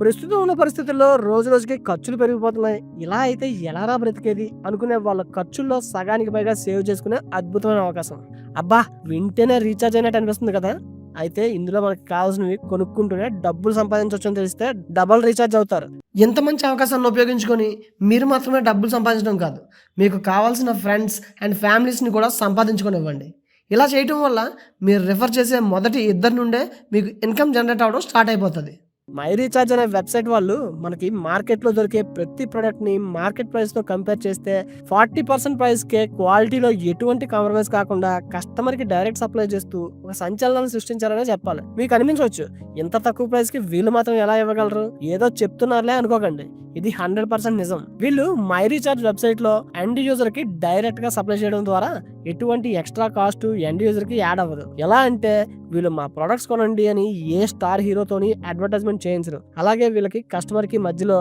ప్రస్తుతం ఉన్న పరిస్థితుల్లో రోజు రోజుకి ఖర్చులు పెరిగిపోతున్నాయి. ఇలా అయితే ఎలారా బ్రతికేది అనుకునే వాళ్ళ ఖర్చుల్లో సగానికి పైగా సేవ్ చేసుకునే అద్భుతమైన అవకాశం. అబ్బా! వింటేనే రీచార్జ్ అయినట్టు అనిపిస్తుంది కదా! అయితే ఇందులో మనకు కావాల్సినవి కొనుక్కుంటూనే డబ్బులు సంపాదించొచ్చని తెలిస్తే డబుల్ రీచార్జ్ అవుతారు. ఇంత మంచి అవకాశాన్ని ఉపయోగించుకొని మీరు మాత్రమే డబ్బులు సంపాదించడం కాదు, మీకు కావాల్సిన ఫ్రెండ్స్ అండ్ ఫ్యామిలీస్‌ని కూడా సంపాదించుకొనివ్వండి. ఇలా చేయటం వల్ల మీరు రిఫర్ చేసే మొదటి ఇద్దరి నుండే మీకు ఇన్‌కమ్ జనరేట్ అవ్వడం స్టార్ట్ అయిపోతది. మై రీచార్జ్ అనే వెబ్‌సైట్ వాళ్ళు మనకి మార్కెట్‌లో దొరికే ప్రతి ప్రొడక్ట్‌ని మార్కెట్ ప్రైస్‌తో కంపేర్ చేస్తే 40% ప్రైస్‌కే క్వాలిటీలో ఎటువంటి కాంప్రమైజ్ కాకుండా కస్టమర్‌కి డైరెక్ట్ సప్లై చేస్తూ ఒక సంచలనాన్ని సృష్టించారనే చెప్పాలి. మీకు అనిపించవచ్చు, ఇంత తక్కువ ప్రైస్‌కి వీళ్ళు మాత్రం ఎలా ఇవ్వగలరు? ఏదో చెప్తున్నారులే అనుకోకండి. ఇది 100% నిజం. వీళ్ళు మై రీచార్జ్ వెబ్‌సైట్‌లో ఎండ్ యూజర్‌కి డైరెక్ట్‌గా సప్లై చేయడం ద్వారా ఎటువంటి ఎక్స్‌ట్రా కాస్ట్ ఎండ్ యూజర్‌కి యాడ్ అవ్వదు. ఎలా అంటే వీళ్ళు మా ప్రొడక్ట్స్ కొనండి అని ఏ స్టార్ హీరోతోని అడ్వర్టైజ్మెంట్ చేయించరు. అలాగే వీళ్ళకి కస్టమర్‌కి మధ్యలో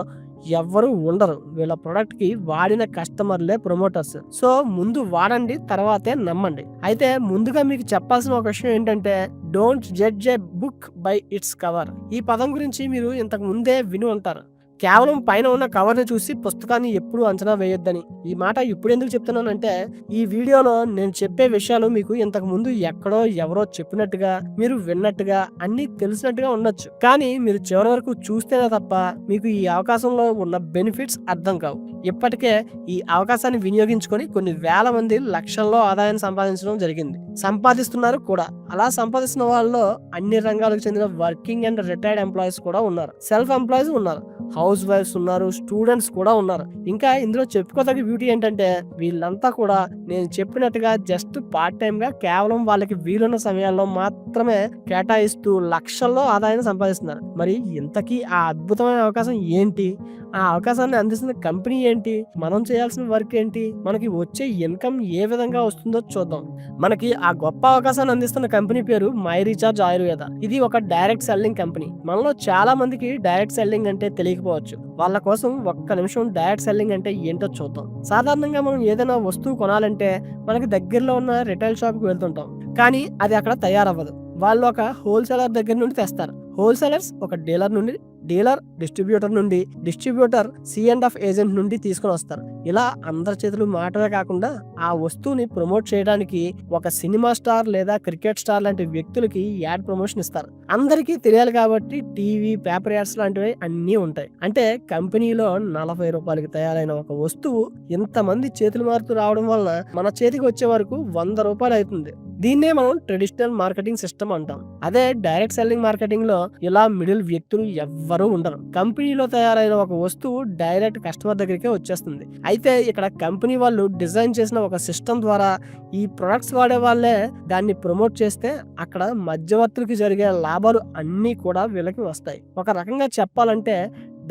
ఎవ్వరు ఉండరు. వీళ్ళ ప్రొడక్ట్‌కి వాడిన కస్టమర్‌లే ప్రమోటర్స్. సో ముందు వాడండి, తర్వాతే నమ్మండి. అయితే ముందుగా మీకు చెప్పాల్సిన ఒక విషయం ఏంటంటే, don't judge a book by its cover. ఈ పదం గురించి మీరు ఇంతకు ముందే విని ఉంటారు. కేవలం పైన ఉన్న కవర్‌ని చూసి పుస్తకాన్ని ఎప్పుడూ అంచనా వేయొద్దని. ఈ మాట ఇప్పుడెందుకు చెప్తున్నానంటే, ఈ వీడియోలో నేను చెప్పే విషయాలు మీకు ఇంతకు ముందు ఎక్కడో ఎవరో చెప్పినట్టుగా, మీరు విన్నట్టుగా, అన్నీ తెలిసినట్టుగా ఉండొచ్చు. కానీ మీరు చివరి వరకు చూస్తేనే తప్ప మీకు ఈ అవకాశంలో ఉన్న బెనిఫిట్స్ అర్థం కావు. ఇప్పటికే ఈ అవకాశాన్ని వినియోగించుకొని కొన్ని వేల మంది లక్షల్లో ఆదాయాన్ని సంపాదించడం జరిగింది. సంపాదిస్తున్నారు కూడా. అలా సంపాదిస్తున్న వాళ్ళలో అన్ని రంగాలకు చెందిన వర్కింగ్ అండ్ రిటైర్డ్ ఎంప్లాయీస్ కూడా ఉన్నారు. సెల్ఫ్ ఎంప్లాయీస్ ఉన్నారు. హౌస్ వైఫ్స్ ఉన్నారు. స్టూడెంట్స్ కూడా ఉన్నారు. ఇంకా ఇందులో చెప్పుకోదగ్గ బ్యూటీ ఏంటంటే, వీళ్ళంతా కూడా నేను చెప్పినట్టుగా జస్ట్ పార్ట్ టైమ్ గా కేవలం వాళ్ళకి వీలున్న సమయాల్లో మాత్రమే కేటాయిస్తూ లక్షల్లో ఆదాయాన్ని సంపాదిస్తున్నారు. మరి ఇంతకీ ఆ అద్భుతమైన అవకాశం ఏంటి? ఆ అవకాశాన్ని అందిస్తున్న కంపెనీ ఏంటి? మనం చేయాల్సిన వర్క్ ఏంటి? మనకి వచ్చే ఇన్కమ్ ఏ విధంగా వస్తుందో చూద్దాం. మనకి ఆ గొప్ప అవకాశాన్ని అందిస్తున్న కంపెనీ పేరు మై రీచార్జ్ ఆయుర్వేద. ఇది ఒక డైరెక్ట్ సెల్లింగ్ కంపెనీ. మనలో చాలా మందికి డైరెక్ట్ సెల్లింగ్ అంటే తెలియకపోవచ్చు. వాళ్ళ కోసం ఒక్క నిమిషం డైరెక్ట్ సెల్లింగ్ అంటే ఏంటో చూద్దాం. సాధారణంగా మనం ఏదైనా వస్తువు కొనాలంటే మనకి దగ్గరలో ఉన్న రిటైల్ షాప్‌కి వెళ్తుంటాం. కానీ అది అక్కడ తయారవ్వదు. వాళ్ళు ఒక హోల్‌సేలర్ దగ్గర నుండి తెస్తారు. హోల్‌సేలర్స్ ఒక డీలర్ నుండి, డీలర్ డిస్ట్రిబ్యూటర్ నుండి, డిస్ట్రిబ్యూటర్ సి&ఎఫ్ ఏజెంట్ నుండి తీసుకొని వస్తారు. ఇలా అందరి చేతులు మాటలే కాకుండా ఆ వస్తువుని ప్రమోట్ చేయడానికి ఒక సినిమా స్టార్ లేదా క్రికెట్ స్టార్ లాంటి వ్యక్తులకి యాడ్ ప్రమోషన్ ఇస్తారు. అందరికీ తెలియాలి కాబట్టి టీవీ, పేపర్ యాడ్స్ లాంటివి అన్నీ ఉంటాయి. అంటే కంపెనీలో ₹40కి తయారైన ఒక వస్తువు ఇంతమంది చేతులు మారుతూ రావడం వలన మన చేతికి వచ్చే వరకు ₹100 అవుతుంది. దీన్నే మనం ట్రెడిషనల్ మార్కెటింగ్ సిస్టమ్ అంటాం. అదే డైరెక్ట్ సెల్లింగ్ మార్కెటింగ్ లో ఇలా మిడిల్ వ్యక్తులు ఎవ్వరూ ఉండరు. కంపెనీలో తయారైన ఒక వస్తువు డైరెక్ట్ కస్టమర్ దగ్గరికే వచ్చేస్తుంది. అయితే ఇక్కడ కంపెనీ వాళ్ళు డిజైన్ చేసిన ఒక సిస్టమ్ ద్వారా ఈ ప్రొడక్ట్స్ వాడే వాళ్ళే దాన్ని ప్రమోట్ చేస్తే అక్కడ మధ్యవర్తులకి జరిగే లాభాలు అన్నీ కూడా వీళ్ళకి వస్తాయి. ఒక రకంగా చెప్పాలంటే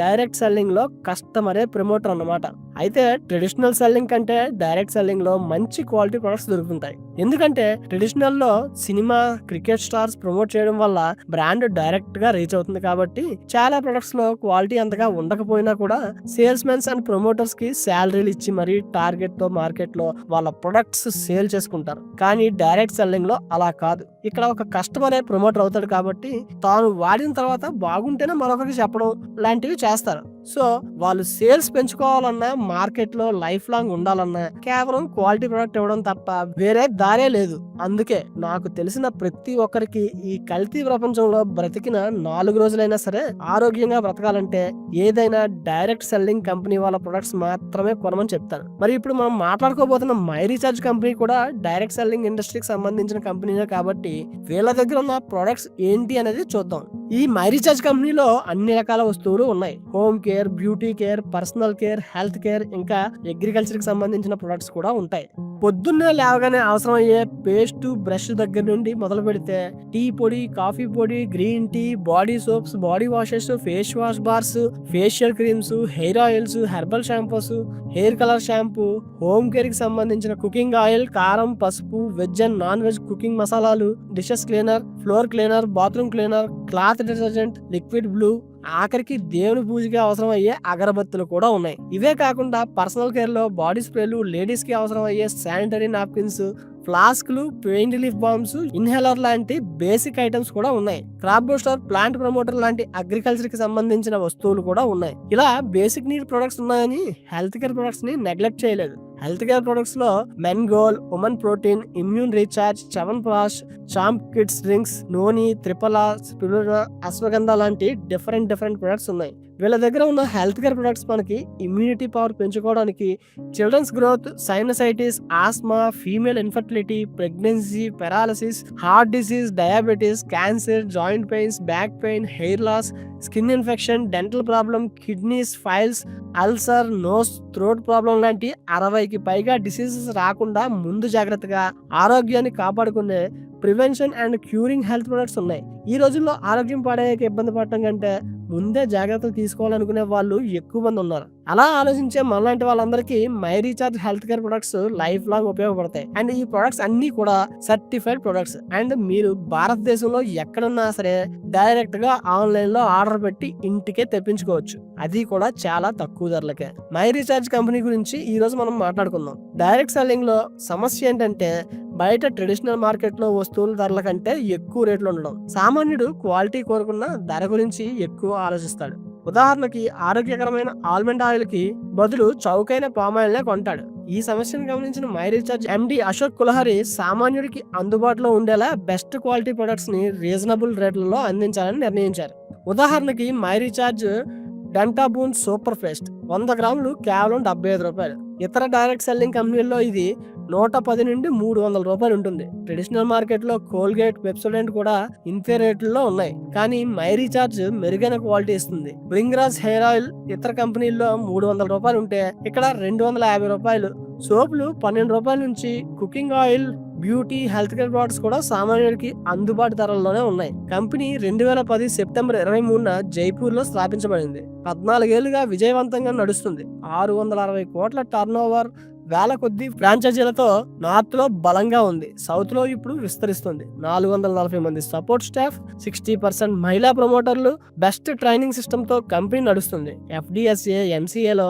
డైరెక్ట్ సెల్లింగ్ లో కస్టమరే ప్రమోటర్ అన్నమాట. అయితే ట్రెడిషనల్ సెల్లింగ్ కంటే డైరెక్ట్ సెల్లింగ్ లో మంచి క్వాలిటీ ప్రొడక్ట్స్ దొరుకుతుంటాయి. ఎందుకంటే ట్రెడిషనల్ లో సినిమా, క్రికెట్ స్టార్స్ ప్రమోట్ చేయడం వల్ల బ్రాండ్ డైరెక్ట్ గా రీచ్ అవుతుంది కాబట్టి చాలా ప్రొడక్ట్స్ లో క్వాలిటీ అంతగా ఉండకపోయినా కూడా సేల్స్ మెన్స్ అండ్ ప్రమోటర్స్ కి శాలరీలు ఇచ్చి మరి టార్గెట్ తో మార్కెట్ లో వాళ్ళ ప్రొడక్ట్స్ సేల్ చేసుకుంటారు. కానీ డైరెక్ట్ సెల్లింగ్ లో అలా కాదు. ఇక్కడ ఒక కస్టమరే ప్రమోటర్ అవుతాడు కాబట్టి తాను వాడిన తర్వాత బాగుంటేనే మరొకరికి చెప్పడం లాంటివి చేస్తారు. సో వాళ్ళు సేల్స్ పెంచుకోవాలన్నా, మార్కెట్ లో లైఫ్ లాంగ్ ఉండాలన్నా కేవలం క్వాలిటీ ప్రొడక్ట్ ఇవ్వడం తప్ప వేరే దారే లేదు. అందుకే నాకు తెలిసిన ప్రతి ఒక్కరికి ఈ కల్తీ ప్రపంచంలో బ్రతికిన 4 రోజులైనా సరే ఆరోగ్యంగా బ్రతకాలంటే ఏదైనా డైరెక్ట్ సెల్లింగ్ కంపెనీ వాళ్ళ ప్రొడక్ట్స్ మాత్రమే కొనమని చెప్తాను. మరి ఇప్పుడు మనం మాట్లాడుకోబోతున్న మై రీచార్జ్ కంపెనీ కూడా డైరెక్ట్ సెల్లింగ్ ఇండస్ట్రీకి సంబంధించిన కంపెనీనే కాబట్టి వీళ్ళ దగ్గర ఉన్న ప్రొడక్ట్స్ ఏంటి అనేది చూద్దాం. ఈ మై రీచార్జ్ కంపెనీలో అన్ని రకాల వస్తువులు ఉన్నాయి. Home care, beauty care, personal care, health care, ఇంకా అగ్రికల్చర్ కి సంబంధించిన ప్రొడక్ట్స్ కూడా ఉంటాయి. పొద్దున్నే లేవగానే అవసరమయ్యే పేస్ట్, బ్రష్ దగ్గర నుండి మొదలు పెడితే టీ పొడి, కాఫీ పొడి, green tea, body soaps, body washes, face wash bars, facial creams, hair oils, herbal shampoos, hair colour shampoo, home care కి సంబంధించిన కుకింగ్ ఆయిల్, కారం, పసుపు, veg and non veg cooking మసాలాలు, dishes cleaner, floor cleaner, bathroom cleaner, cloth detergent, liquid blue, ఆఖరికి దేవుని పూజకి అవసరం అయ్యే అగరబత్తులు కూడా ఉన్నాయి. ఇవే కాకుండా పర్సనల్ కేర్ లో బాడీ స్ప్రేలు, లేడీస్ కి అవసరం అయ్యే శానిటరీ నాప్కిన్స్, ఫ్లాస్క్లు, పెయిన్ రిలీఫ్ బాంబ్స్, ఇన్హేలర్ లాంటి బేసిక్ ఐటమ్స్ కూడా ఉన్నాయి. క్రాప్ బూస్టర్, ప్లాంట్ ప్రమోటర్ లాంటి అగ్రికల్చర్ కి సంబంధించిన వస్తువులు కూడా ఉన్నాయి. ఇలా బేసిక్ నీడ్ ప్రొడక్ట్స్ ఉన్నాయని హెల్త్ కేర్ ప్రొడక్ట్స్ ని నెగ్లెక్ట్ చేయలేదు. హెల్త్ కేర్ ప్రొడక్ట్స్ లో men goal, women protein, immune recharge, chyawanprash, champ kids drinks, noni, triphala, spirulina, ashwagandha లాంటి డిఫరెంట్ ప్రొడక్ట్స్ ఉన్నాయి. వీళ్ళ దగ్గర ఉన్న హెల్త్ కేర్ ప్రొడక్ట్స్ మనకి ఇమ్యూనిటీ పవర్ పెంచుకోవడానికి, children's growth, sinusitis, asthma, female infertility, pregnancy, paralysis, heart disease, diabetes, cancer, joint pains, back pain, hair loss, skin infection, dental problem, kidneys, piles, ulcer, nose, throat problem లాంటి 60కి పైగా diseases రాకుండా ముందు జాగ్రత్తగా ఆరోగ్యాన్ని కాపాడుకునే prevention and curing health products ఉన్నాయి. ఈ రోజుల్లో ఆరోగ్యం పాడయ్యాక ఇబ్బంది పడటం కంటే ముందే జాగ్రత్తలు తీసుకోవాలనుకునే వాళ్ళు ఎక్కువ మంది ఉన్నారు. అలా ఆలోచించే మనలాంటి వాళ్ళందరికీ my recharge health care products life long ఉపయోగపడతాయి. అండ్ ఈ ప్రొడక్ట్స్ అన్ని కూడా సర్టిఫైడ్ ప్రొడక్ట్స్. అండ్ మీరు భారతదేశంలో ఎక్కడున్నా సరే డైరెక్ట్ గా ఆన్లైన్ లో ఆర్డర్ పెట్టి ఇంటికే తెప్పించుకోవచ్చు, అది కూడా చాలా తక్కువ ధరలకే. మై రీఛార్జ్ కంపెనీ గురించి ఈ రోజు మనం మాట్లాడుకుందాం. డైరెక్ట్ సెల్లింగ్ లో సమస్య ఏంటంటే బయట ట్రెడిషనల్ మార్కెట్ లో వస్తువుల ధరల కంటే ఎక్కువ రేట్లు ఉండడం. సామాన్యుడు క్వాలిటీ కోరుకున్న ధర గురించి ఎక్కువ ఆలోచిస్తాడు. ఉదాహరణకి ఆరోగ్యకరమైన ఆల్మండ్ ఆయిల్ కి బదులు చౌకైన పామాయిల్ నే కొంటాడు. ఈ సమస్యను గమనించిన మై రీఛార్జ్ ఎండి అశోక్ కులహరి సామాన్యుడికి అందుబాటులో ఉండేలా బెస్ట్ క్వాలిటీ ప్రొడక్ట్స్ ని రీజనబుల్ రేట్లలో అందించాలని నిర్ణయించారు. ఉదాహరణకి మై రీఛార్జ్ డెంటాబూన్ సూపర్ ఫేస్ట్ 100 గ్రాములు కేవలం 75 రూపాయలు. ఇతర డైరెక్ట్ సెల్లింగ్ కంపెనీల్లో ఇది 110 నుండి 300 రూపాయలు ఉంటుంది. ట్రెడిషనల్ మార్కెట్ లో కోల్గేట్, పెప్సోడెంట్ కూడా ఇంతే రేట్లలో ఉన్నాయి. కానీ మై రీఛార్జ్ మెరుగైన క్వాలిటీ ఇస్తుంది. బ్రింగ్రాజ్ హెయిర్ ఆయిల్ ఇతర కంపెనీల్లో 300 రూపాయలు ఉంటే ఇక్కడ 250 రూపాయలు. సోపులు 12 రూపాయల నుంచి cooking oil, beauty, health care products కూడా సామాన్యుడికి అందుబాటు ధరల్లోనే ఉన్నాయి. కంపెనీ 2010 సెప్టెంబర్ 23న జైపూర్ లో స్థాపించబడింది. 14 ఏళ్లుగా విజయవంతంగా నడుస్తుంది. 660 కోట్ల టర్న్ ఓవర్, వేల కొద్ది ఫ్రాంచైజీలతో నార్త్ లో బలంగా ఉంది. సౌత్ లో ఇప్పుడు విస్తరిస్తుంది. 440 మంది సపోర్ట్ స్టాఫ్, 60% మహిళా ప్రమోటర్లు, బెస్ట్ ట్రైనింగ్ సిస్టమ్ తో కంపెనీ నడుస్తుంది. FDSA, MCAలో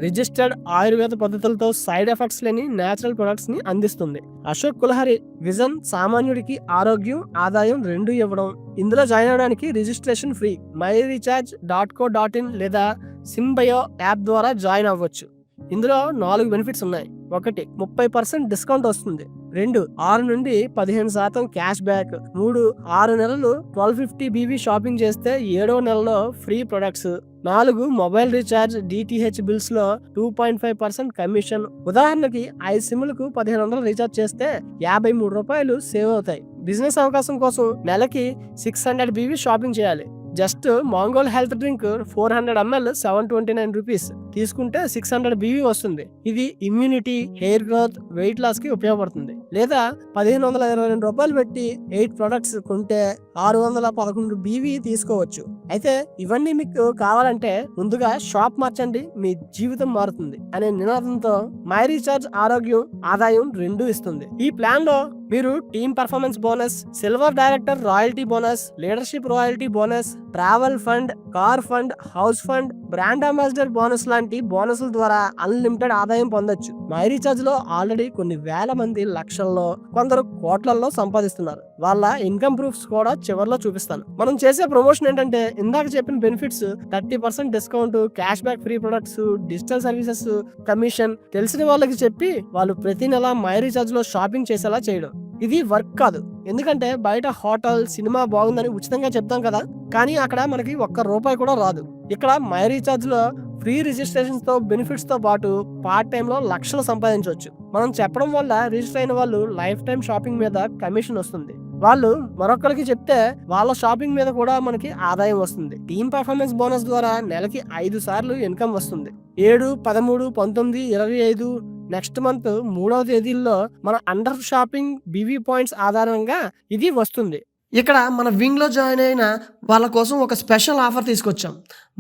రిజిస్టర్డ్ ఆయుర్వేద పద్ధతులతో సైడ్ ఎఫెక్ట్స్ లేని నేచురల్ ప్రొడక్ట్స్ ని అందిస్తుంది. అశోక్ కులహరి విజన్ సామాన్యుడికి ఆరోగ్యం, ఆదాయం రెండు ఇవ్వడం. ఇందులో జాయిన్ అవడానికి రిజిస్ట్రేషన్ ఫ్రీ. myrecharge.co.in లేదా సింబయో యాప్ ద్వారా జాయిన్ అవ్వచ్చు. ఇందులో 4 బెనిఫిట్స్ ఉన్నాయి. 1, 30% డిస్కౌంట్ వస్తుంది. 2, 6 నుండి 15% క్యాష్ బ్యాక్. 3, 6 నెలలు 1250 BB షాపింగ్ చేస్తే 7వ నెలలో free products. 4, mobile recharge, DTH bills లో 2.5% కమిషన్. ఉదాహరణకి 5 సిమ్లకు 1500 రీఛార్జ్ చేస్తే 53 రూపాయలు సేవ్ అవుతాయి. బిజినెస్ అవకాశం కోసం నెలకి 600 BB షాపింగ్ చేయాలి. జస్ట్ మాంగోల్ హెల్త్ డ్రింక్ 400 ml 729 రూపీస్ తీసుకుంటే 600 BB వస్తుంది. ఇది immunity, hair growth, weight loss కి ఉపయోగపడుతుంది. లేదా 1522 రూపాయలు పెట్టి 8 ప్రొడక్ట్స్ కొంటే 611 BB తీసుకోవచ్చు. అయితే ఇవన్నీ మీకు కావాలంటే ముందుగా షాప్ మార్చండి, మీ జీవితం మారుతుంది అనే నినాదంతో మై రీఛార్జ్ ఆరోగ్యం, ఆదాయం రెండు ఇస్తుంది. ఈ ప్లాన్ లో మీరు team performance bonus, silver director royalty bonus, leadership royalty bonus, travel fund, car fund, house fund, brand ambassador bonus లాంటి బోనస్ల ద్వారా అన్లిమిటెడ్ ఆదాయం పొందొచ్చు. మై రీఛార్జ్ లో ఆల్రెడీ కొన్ని వేల మంది లక్షల్లో, కొందరు కోట్లలో సంపాదిస్తున్నారు. వాళ్ళ ఇన్కమ్ ప్రూఫ్స్ కూడా చివర్లో చూపిస్తాను. మనం చేసే ప్రమోషన్ ఏంటంటే ఇందాక చెప్పిన benefits, 30% discount, cash back, free products, digital services, commission తెలిసిన వాళ్ళకి చెప్పి వాళ్ళు ప్రతి నెల మై రీఛార్జ్ లో షాపింగ్ చేసేలా చేయడం. ఇది వర్క్ కాదు. ఎందుకంటే బయట హోటల్, సినిమా బాగుందని ఉచితంగా చెప్తాం కదా, కానీ అక్కడ మనకి ₹1 కూడా రాదు. ఇక్కడ మై రీఛార్జ్ లో ఫ్రీ రిజిస్ట్రేషన్స్ తో బెనిఫిట్స్ తో పాటు పార్ట్ టైం లో లక్షలు సంపాదించవచ్చు. మనం చెప్పడం వల్ల రిజిస్టర్ అయిన వాళ్ళు లైఫ్ టైం షాపింగ్ మీద కమిషన్ వస్తుంది. వాళ్ళు మరొకరికి చెప్తే వాళ్ళ షాపింగ్ మీద కూడా మనకి ఆదాయం వస్తుంది. టీమ్ పర్ఫార్మెన్స్ బోనస్ ద్వారా నెలకి 5 సార్లు ఇన్కమ్ వస్తుంది. 7, 13, 19, 25 నెక్స్ట్ మంత్ 3వ తేదీల్లో మన అండర్ షాపింగ్ BB పాయింట్స్ ఆధారంగా ఇది వస్తుంది. ఇక్కడ మన వింగ్ లో జాయిన్ అయిన వాళ్ళ కోసం ఒక స్పెషల్ ఆఫర్ తీసుకొచ్చాం.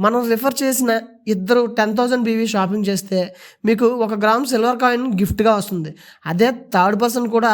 మనం రిఫర్ చేసిన ఇద్దరు 10,000 బీవీ షాపింగ్ చేస్తే మీకు 1 గ్రామ్ సిల్వర్ కాయిన్ గిఫ్ట్గా వస్తుంది. అదే థర్డ్ పర్సన్ కూడా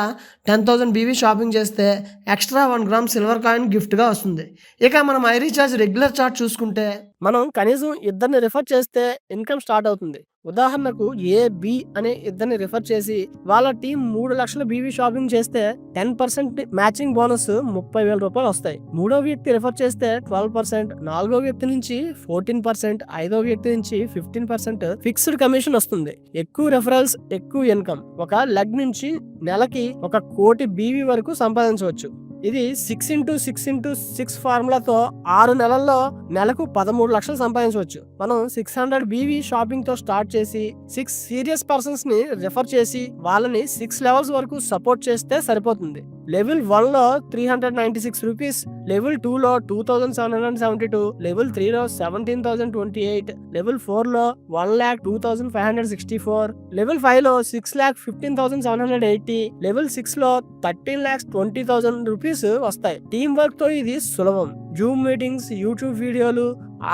10,000 బీవీ షాపింగ్ చేస్తే ఎక్స్ట్రా 1 గ్రామ్ సిల్వర్ కాయిన్ గిఫ్ట్గా వస్తుంది. ఇక మనం ఐరీఛార్జ్ రెగ్యులర్ చార్ట్ చూసుకుంటే మనం కనీసం ఇద్దరిని రిఫర్ చేస్తే ఇన్కమ్ స్టార్ట్ అవుతుంది. ఉదాహరణకు ఏ బి అనే ఇద్దరిని రిఫర్ చేసి వాళ్ళ టీం 3 లక్షల బీవీ షాపింగ్ చేస్తే 10% మ్యాచింగ్ బోనస్ 30,000 రూపాయలు వస్తాయి. మూడో వ్యక్తి రిఫర్ చేస్తే 12%, నాలుగో వ్యక్తి నుంచి 14%, ఐదో వ్యక్తి నుంచి 15% ఫిక్స్డ్ కమిషన్ వస్తుంది. ఎక్కువ రెఫరల్స్ ఎక్కువ ఇన్కమ్. ఒక లెగ్ నుంచి నెలకి 1 కోటి బీవీ వరకు సంపాదించవచ్చు. ఇది 6x6x6 ఫార్ములాతో 6 నెలల్లో నెలకు 13 లక్షలు సంపాదించవచ్చు. మనం 600 బీవీ షాపింగ్ తో స్టార్ట్ చేసి 6 సీరియస్ పర్సన్స్ ని రిఫర్ చేసి వాళ్ళని 6 లెవెల్స్ వరకు సపోర్ట్ చేస్తే సరిపోతుంది. లెవెల్ 1 లో 396 రూపీస్, లెవెల్ 2 లో 2772, లెవెల్ 3 లో 17,028, లెవెల్ 4 లో 1,02,564, లెవెల్ 5 లో 6,15,780, లెవెల్ 6 లో 13,20,000 రూపీస్ వస్తాయి. టీమ్ వర్క్ తో ఇది సులభం. జూమ్ మీటింగ్స్, యూట్యూబ్ వీడియోలు,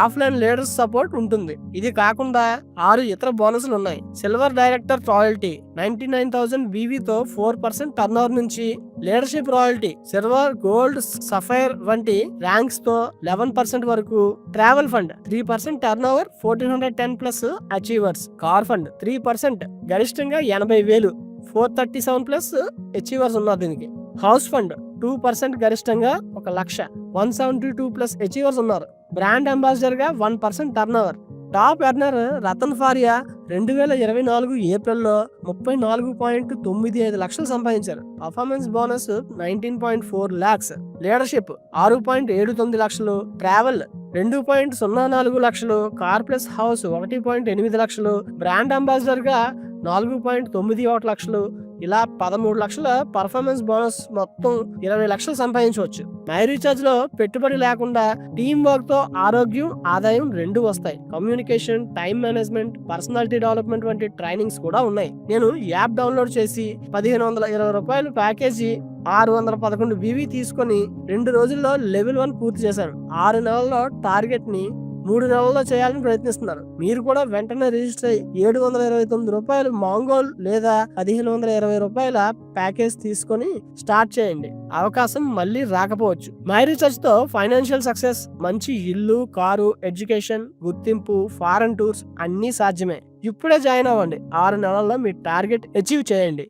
ఆఫ్లైన్ లీడర్స్ సపోర్ట్ ఉంటుంది. ఇది కాకుండా 6 ఇతర బోనస్లు ఉన్నాయి. సిల్వర్ డైరెక్టర్ రాయల్టీ 99,000 బీవీతో 4% టర్నోవర్ నుంచి, leadership royalty silver, gold, sapphire వంటి ర్యాంక్స్ తో 11% వరకు, travel fund 3% turnover 1410 plus achievers, car fund 3% గరిష్టంగా 80,000 437 ప్లస్ అచీవర్స్ ఉన్నారు దీనికి, హౌస్ ఫండ్ 2% గరిష్టంగా 1,00,000 172 ప్లస్ అచీవర్స్ ఉన్నారు, బ్రాండ్ అంబాసిడర్ గా 1% turnover. Top earner Ratan Faria 2024 ఏప్రిల్లో 34.95 లక్షలు సంపాదించారు. పర్ఫార్మెన్స్ బోనస్ 19.4 lakhs, లీడర్షిప్ 6.79 లక్షలు, ట్రావెల్ 2.04 లక్షలు, కార్ ప్లస్ హౌస్ 1.8 లక్షలు, బ్రాండ్ అంబాసిడర్ గా 4.91 లక్షలు. ఇలా 13 లక్షల పర్ఫార్మెన్స్ బోనస్ మొత్తం 20 లక్షలు సంపాదించవచ్చు. మై రీఛార్జ్ లో పెట్టుబడి లేకుండా టీమ్ వర్క్ తో ఆరోగ్యం, ఆదాయం 2 వస్తాయి. Communication, time management, personality development వంటి ట్రైనింగ్స్ కూడా ఉన్నాయి. నేను యాప్ డౌన్లోడ్ చేసి 1,520 రూపాయలు ప్యాకేజీ 611 బీవీ తీసుకొని 2 రోజుల్లో లెవెల్ 1 పూర్తి చేశాను. 6 నెలల్లో టార్గెట్ ని 3 నెలల్లో చేయాలని ప్రయత్నిస్తున్నారు. మీరు కూడా వెంటనే రిజిస్టర్ అయ్యి 729 రూపాయలు మాంగోల్ లేదా 1,520 రూపాయల ప్యాకేజ్ తీసుకొని స్టార్ట్ చేయండి. అవకాశం మళ్ళీ రాకపోవచ్చు. మై రీఛార్జ్ తో ఫైనాన్షియల్ సక్సెస్, మంచి ఇల్లు, కారు, ఎడ్యుకేషన్, గుర్తింపు, ఫారెన్ టూర్స్ అన్నీ సాధ్యమే. ఇప్పుడే జాయిన్ అవ్వండి. 6 నెలల్లో మీ టార్గెట్ అచీవ్ చేయండి.